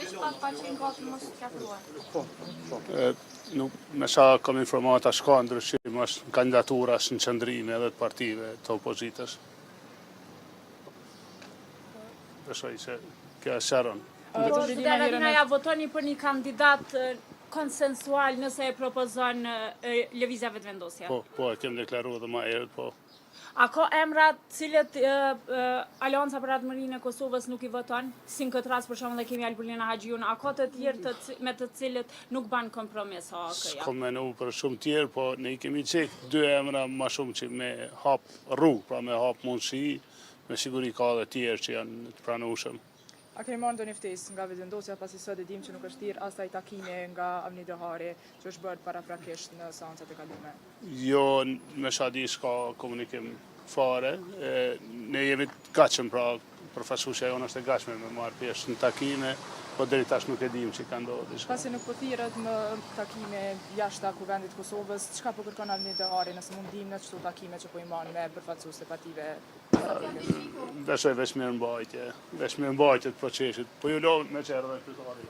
Veç pak qenë gati mos t'ka filluar. Nuk me sa kam informata shka ndryshim është në kandidatura, është në qëndrime edhe të partive të opozitës. Besoj se kjo është sharon. Po, Daradina, ja votoni për një kandidat konsensual nëse e propozon Lëvizja Vetëvendosja? Po, e kem deklaru dhe ma herët, po. A ka emra cilët Alianca për Ardhmërinë e Kosovës nuk i voton? Si në këtë rast për shembull dhe kemi Albulina Haxhiun, a ka të tjerë me të cilët nuk ban kompromis AK-ja? S'kom menu për shumë tjerë, po ne i kemi qekë 2 emra ma shumë që me hap rrugë, pra me hap mundësi, me siguri ka dhe tjerë që janë të pranueshëm. A keni marrë ndonjë ftesë nga Vetëvendosja pasi sot e dim që nuk është thirr asaj takime nga Avni Dehari që është bërë paraprakisht në seancat e kaluara? Jo, me sa di s'ka komunikim fare. Ne jemi të gatshëm, pra përfaqësuesja jonë është e gatshme me marrë pjesë në takime, po deri tash nuk e dim që ka ndodhur. Pasi nuk po thirret në takime jashtë Kuvendit të Kosovës, çka po kërkon Avni Dehari nëse mund ndihmë në çdo takime që po i marrin me përfaqësues të partive? Besoj veç mirëmbajtje të procesit, po ju lodh me çerdhe kryetari.